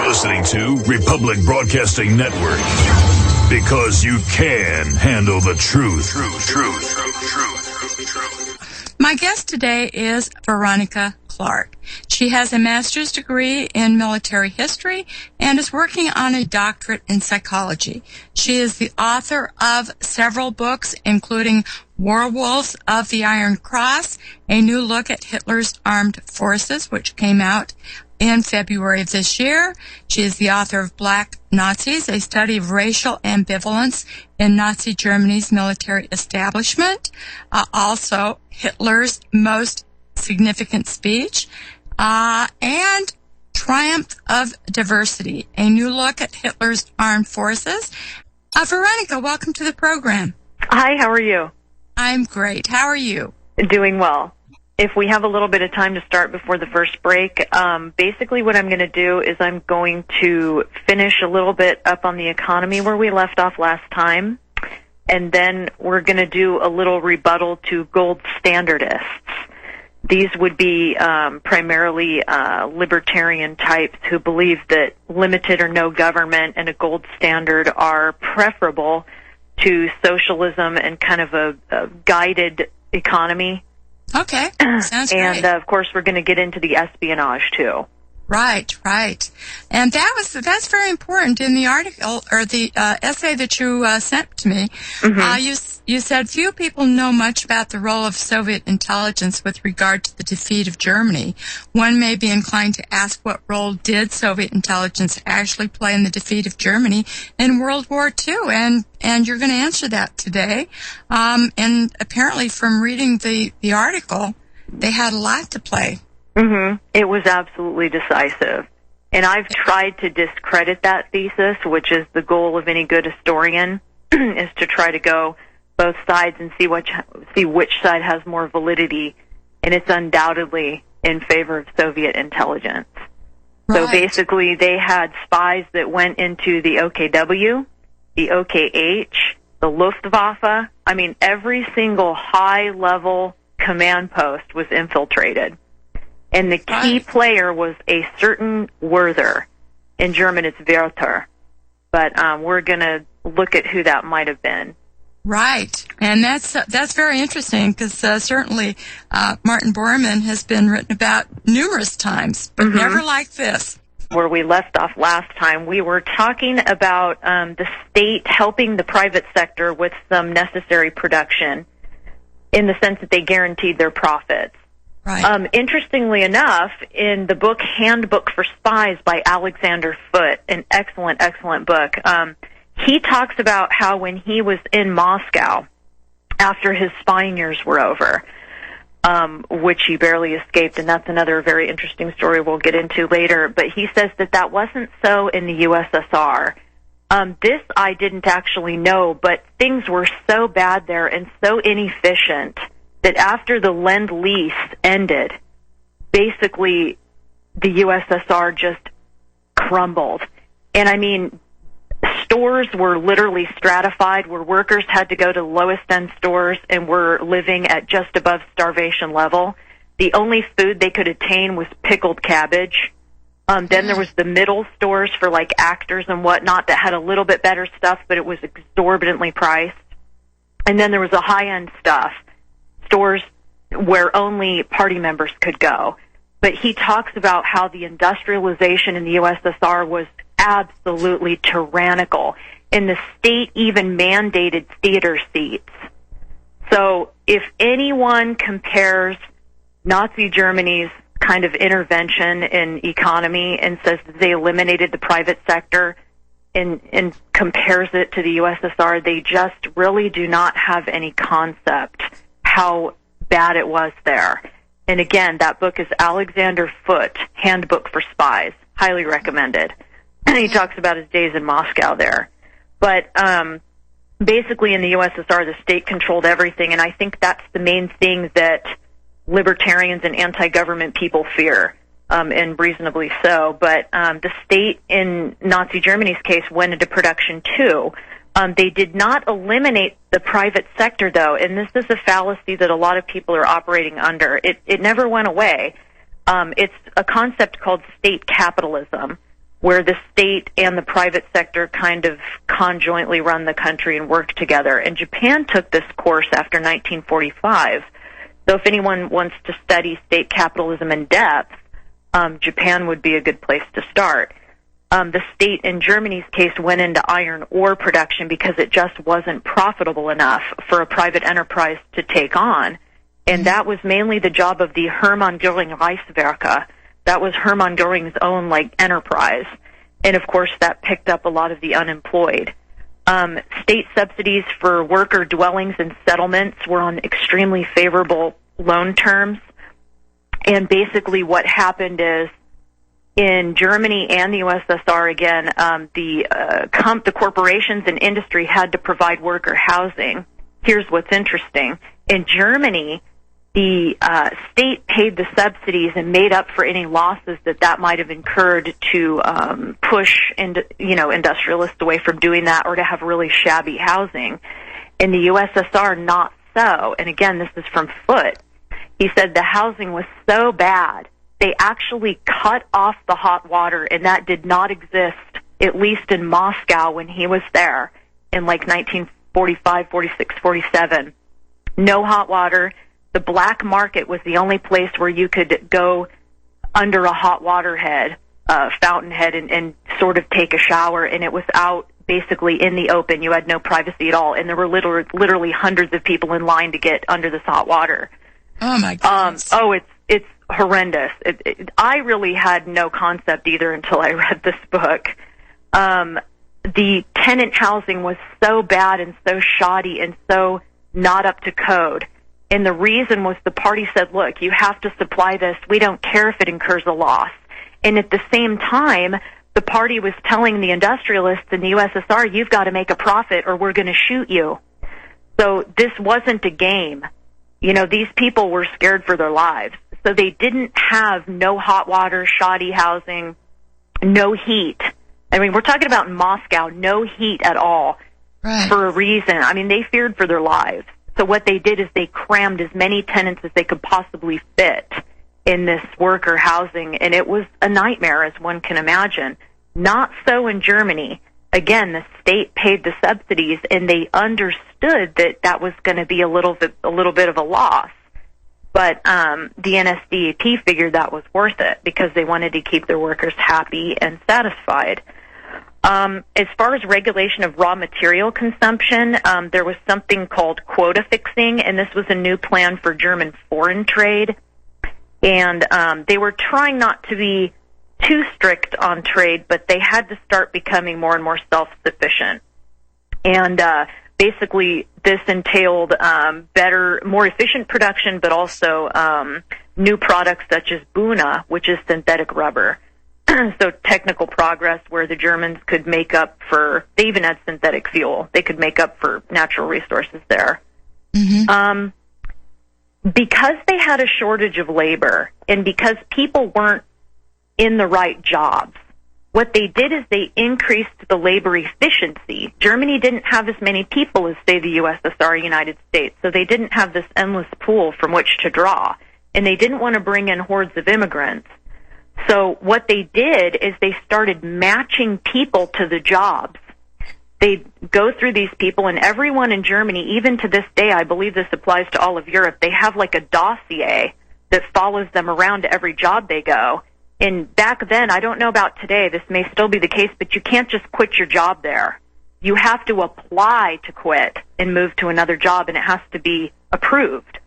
listening to Republic Broadcasting Network. Because you can handle the truth. My guest today is Veronica Clark. She has a master's degree in military history and is working on a doctorate in psychology. She is the author of several books, including Werewolves of the Iron Cross, A New Look at Hitler's Armed Forces, which came out in February of this year. She is the author of Black Nazis, a study of racial ambivalence in Nazi Germany's military establishment. Also, Hitler's most significant speech, and Triumph of Diversity, a new look at Hitler's armed forces. Veronica, welcome to the program. Hi, how are you? I'm great. How are you? Doing well. If we have a little bit of time to start before the first break, basically what I'm going to do is I'm going to finish a little bit up on the economy where we left off last time, and then we're going to do a little rebuttal to gold standardists. These would be primarily libertarian types who believe that limited or no government and a gold standard are preferable to socialism and kind of a guided economy. Okay, sounds great. And, of course, we're going to get into the espionage, too. Right. And that's very important in the article, or the essay that you sent to me. Mm-hmm. You said few people know much about the role of Soviet intelligence with regard to the defeat of Germany. One may be inclined to ask, what role did Soviet intelligence actually play in the defeat of Germany in World War II? And you're going to answer that today. And apparently from reading the article, they had a lot to play. Mm-hmm. It was absolutely decisive. And I've tried to discredit that thesis, which is the goal of any good historian, is to try to go both sides and see which side has more validity. And it's undoubtedly in favor of Soviet intelligence. Right. So basically they had spies that went into the OKW, the OKH, the Luftwaffe. I mean, every single high-level command post was infiltrated. And the key player was a certain Werther. In German, it's Werther. But we're going to look at who that might have been. Right. And that's very interesting because certainly Martin Bormann has been written about numerous times, but never like this. Where we left off last time, we were talking about the state helping the private sector with some necessary production in the sense that they guaranteed their profits. Right. Interestingly enough, in the book Handbook for Spies by Alexander Foote, an excellent book, he talks about how when he was in Moscow after his spying years were over, which he barely escaped, and that's another very interesting story we'll get into later, but he says that wasn't so in the USSR. This I didn't actually know, but things were so bad there and so inefficient that after the Lend-Lease ended, basically the USSR just crumbled. And I mean, stores were literally stratified where workers had to go to the lowest end stores and were living at just above starvation level. The only food they could attain was pickled cabbage. Then there was the middle stores for like actors and whatnot that had a little bit better stuff, but it was exorbitantly priced. And then there was the high-end stuff, stores where only party members could go. But he talks about how the industrialization in the USSR was absolutely tyrannical, and the state even mandated theater seats. So if anyone compares Nazi Germany's kind of intervention in economy and says that they eliminated the private sector and compares it to the USSR, they just really do not have any concept how bad it was there. And again, that book is Alexander Foote, Handbook for Spies. Highly recommended. And he talks about his days in Moscow there. But basically in the USSR, the state controlled everything, and I think that's the main thing that libertarians and anti-government people fear, and reasonably so. But the state in Nazi Germany's case went into production too. They did not eliminate the private sector, though, and this is a fallacy that a lot of people are operating under. It never went away. It's a concept called state capitalism, where the state and the private sector kind of conjointly run the country and work together. And Japan took this course after 1945. So if anyone wants to study state capitalism in depth, Japan would be a good place to start. The state in Germany's case went into iron ore production because it just wasn't profitable enough for a private enterprise to take on. And that was mainly the job of the Hermann Göring Reichswerke. That was Hermann Göring's own, enterprise. And, of course, that picked up a lot of the unemployed. State subsidies for worker dwellings and settlements were on extremely favorable loan terms. And basically what happened is, in Germany and the USSR, again, the corporations and industry had to provide worker housing. Here's what's interesting. In Germany, the state paid the subsidies and made up for any losses that might have incurred to push industrialists away from doing that or to have really shabby housing. In the USSR, not so. And again, this is from Foote. He said the housing was so bad, they actually cut off the hot water, and that did not exist, at least in Moscow when he was there in 1945, 46, 47. No hot water. The black market was the only place where you could go under a hot water head, fountainhead, and sort of take a shower, and it was out basically in the open. You had no privacy at all, and there were literally hundreds of people in line to get under this hot water. Oh, my goodness. It's horrendous. I really had no concept either until I read this book. The tenant housing was so bad and so shoddy and so not up to code. And the reason was the party said, look, you have to supply this. We don't care if it incurs a loss. And at the same time, the party was telling the industrialists in the USSR, you've got to make a profit or we're going to shoot you. So this wasn't a game. These people were scared for their lives. So they didn't have no hot water, shoddy housing, no heat. I mean, we're talking about in Moscow, no heat at all, right, for a reason. I mean, they feared for their lives. So what they did is they crammed as many tenants as they could possibly fit in this worker housing, and it was a nightmare, as one can imagine. Not so in Germany. Again, the state paid the subsidies, and they understood that was going to be a little bit of a loss. But the NSDAP figured that was worth it because they wanted to keep their workers happy and satisfied. As far as regulation of raw material consumption, there was something called quota fixing, and this was a new plan for German foreign trade. And they were trying not to be too strict on trade, but they had to start becoming more and more self-sufficient. And basically, this entailed better, more efficient production, but also new products such as Buna, which is synthetic rubber. So technical progress where the Germans could make up for, they even had synthetic fuel. They could make up for natural resources there. Mm-hmm. Because they had a shortage of labor and because people weren't in the right jobs, what they did is they increased the labor efficiency. Germany didn't have as many people as, say, the USSR, United States, so they didn't have this endless pool from which to draw, and they didn't want to bring in hordes of immigrants. So what they did is they started matching people to the jobs. They'd go through these people, and everyone in Germany, even to this day, I believe this applies to all of Europe, they have like a dossier that follows them around to every job they go. And back then, I don't know about today, this may still be the case, but you can't just quit your job there. You have to apply to quit and move to another job, and it has to be approved.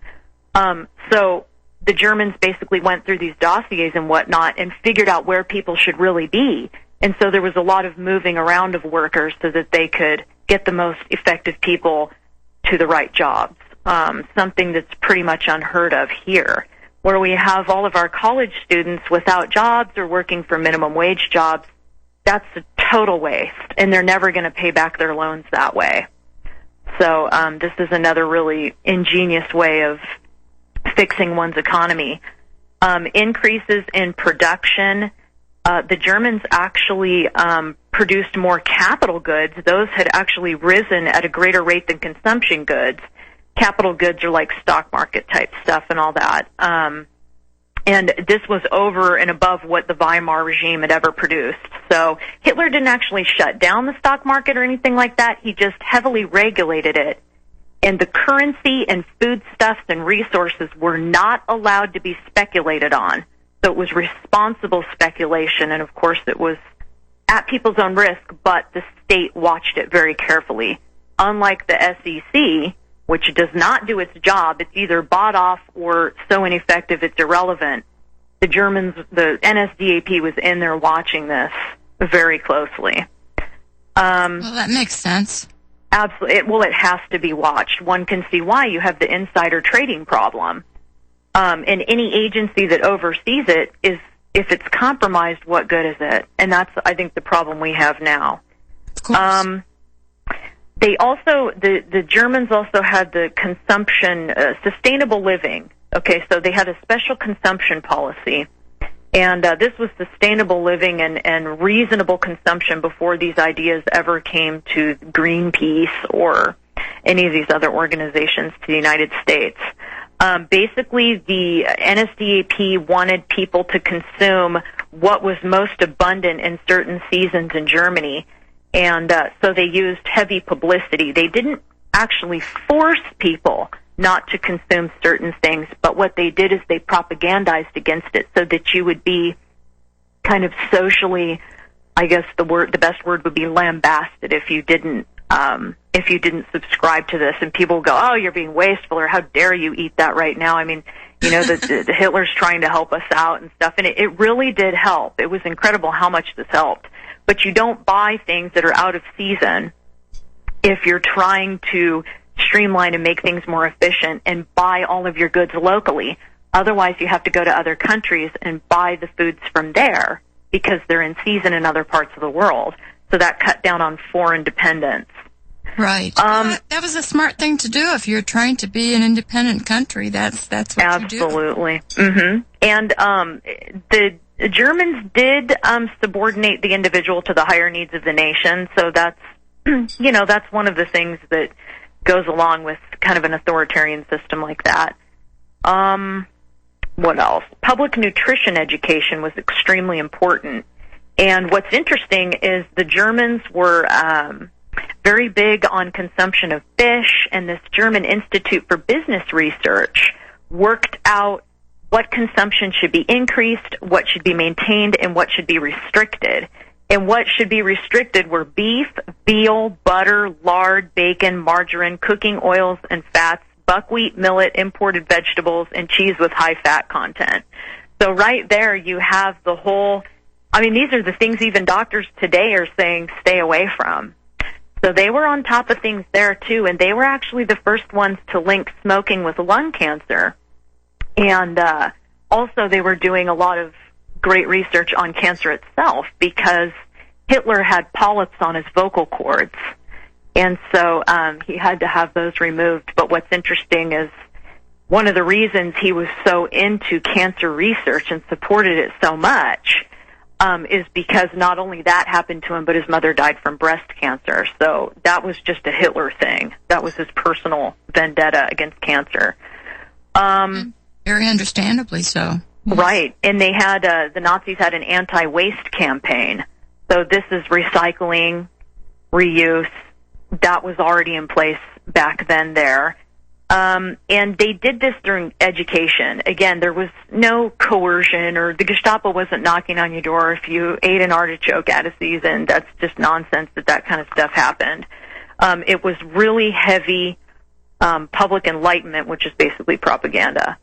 So the Germans basically went through these dossiers and whatnot and figured out where people should really be. And so there was a lot of moving around of workers so that they could get the most effective people to the right jobs, something that's pretty much unheard of here, where we have all of our college students without jobs or working for minimum wage jobs. That's a total waste, and they're never going to pay back their loans that way. So this is another really ingenious way of fixing one's economy. Increases in production. The Germans actually produced more capital goods. Those had actually risen at a greater rate than consumption goods. Capital goods are like stock market type stuff and all that. And this was over and above what the Weimar regime had ever produced. So Hitler didn't actually shut down the stock market or anything like that. He just heavily regulated it. And the currency and foodstuffs and resources were not allowed to be speculated on. So it was responsible speculation, and of course it was at people's own risk, but the state watched it very carefully. Unlike the SEC, which does not do its job, it's either bought off or so ineffective it's irrelevant. The Germans, the NSDAP was in there watching this very closely. Well, that makes sense. Absolutely. Well, it has to be watched. One can see why. You have the insider trading problem. And any agency that oversees it is, if it's compromised, what good is it? And that's, I think, the problem we have now. Of course. They also, the Germans also had the consumption, sustainable living. Okay, so they had a special consumption policy. And this was sustainable living and reasonable consumption before these ideas ever came to Greenpeace or any of these other organizations to the United States. Basically, the NSDAP wanted people to consume what was most abundant in certain seasons in Germany. And so they used heavy publicity. They didn't actually force people not to consume certain things, but what they did is they propagandized against it so that you would be kind of socially, I guess the best word would be lambasted if you didn't subscribe to this, and people would go, oh, you're being wasteful, or how dare you eat that right now? I mean, you know, the Hitler's trying to help us out and stuff, and it really did help. It was incredible how much this helped. But you don't buy things that are out of season if you're trying to streamline and make things more efficient and buy all of your goods locally. Otherwise, you have to go to other countries and buy the foods from there because they're in season in other parts of the world. So that cut down on foreign dependence. Right. That was a smart thing to do if you're trying to be an independent country. That's what absolutely. You do. Mm-hmm. And the Germans did subordinate the individual to the higher needs of the nation. So that's, you know, that's one of the things that goes along with kind of an authoritarian system like that. What else? Public nutrition education was extremely important. And what's interesting is the Germans were very big on consumption of fish, and this German Institute for Business Research worked out what consumption should be increased, what should be maintained, and what should be restricted. And what should be restricted were beef, veal, butter, lard, bacon, margarine, cooking oils and fats, buckwheat, millet, imported vegetables, and cheese with high fat content. So right there you have the whole, I mean, these are the things even doctors today are saying stay away from. So they were on top of things there too, and they were actually the first ones to link smoking with lung cancer. And also they were doing a lot of great research on cancer itself because Hitler had polyps on his vocal cords, and so he had to have those removed. But what's interesting is one of the reasons he was so into cancer research and supported it so much is because not only that happened to him, but his mother died from breast cancer. So that was just a Hitler thing. That was his personal vendetta against cancer. Very understandably so. Right, and they had the Nazis had an anti-waste campaign. So this is recycling, reuse. That was already in place back then there. And they did this during education. Again, there was no coercion, or the Gestapo wasn't knocking on your door if you ate an artichoke out of season. That's just nonsense that kind of stuff happened. It was really heavy public enlightenment, which is basically propaganda.